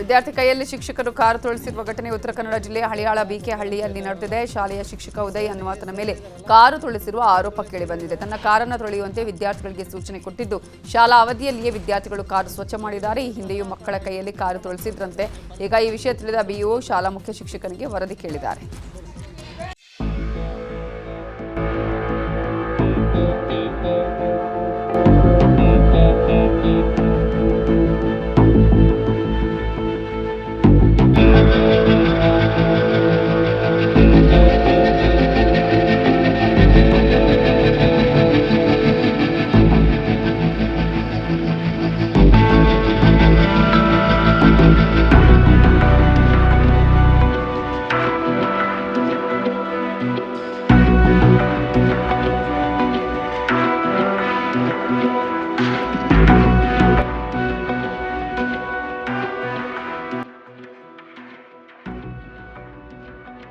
ವಿದ್ಯಾರ್ಥಿ ಕೈಯಲ್ಲಿ ಶಿಕ್ಷಕರು ಕಾರು ತುಳಿಸಿರುವ ಘಟನೆ ಉತ್ತರ ಕನ್ನಡ ಜಿಲ್ಲೆಯ ಹಳಿಯಾಳ ಬಿಕೆ ಹಳ್ಳಿಯಲ್ಲಿ ನಡೆದಿದೆ. ಶಾಲೆಯ ಶಿಕ್ಷಕ ಉದಯ್ ಅನ್ನುವಾತನ ಮೇಲೆ ಕಾರು ತುಳಿಸಿರುವ ಆರೋಪ ಕೇಳಿಬಂದಿದೆ. ತನ್ನ ಕಾರನ್ನು ತೊಳೆಯುವಂತೆ ವಿದ್ಯಾರ್ಥಿಗಳಿಗೆ ಸೂಚನೆ ಕೊಟ್ಟಿದ್ದು, ಶಾಲಾ ಅವಧಿಯಲ್ಲಿಯೇ ವಿದ್ಯಾರ್ಥಿಗಳು ಕಾರು ಸ್ವಚ್ಛ ಮಾಡಿದ್ದಾರೆ. ಈ ಹಿಂದೆಯೂ ಮಕ್ಕಳ ಕೈಯಲ್ಲಿ ಕಾರು ತುಳಿಸಿದ್ರಂತೆ. ಈಗ ಈ ವಿಷಯ ತಿಳಿದ ಬಿಇಒ ಶಾಲಾ ಮುಖ್ಯ ಶಿಕ್ಷಕನಿಗೆ ವರದಿ ಕೇಳಿದ್ದಾರೆ.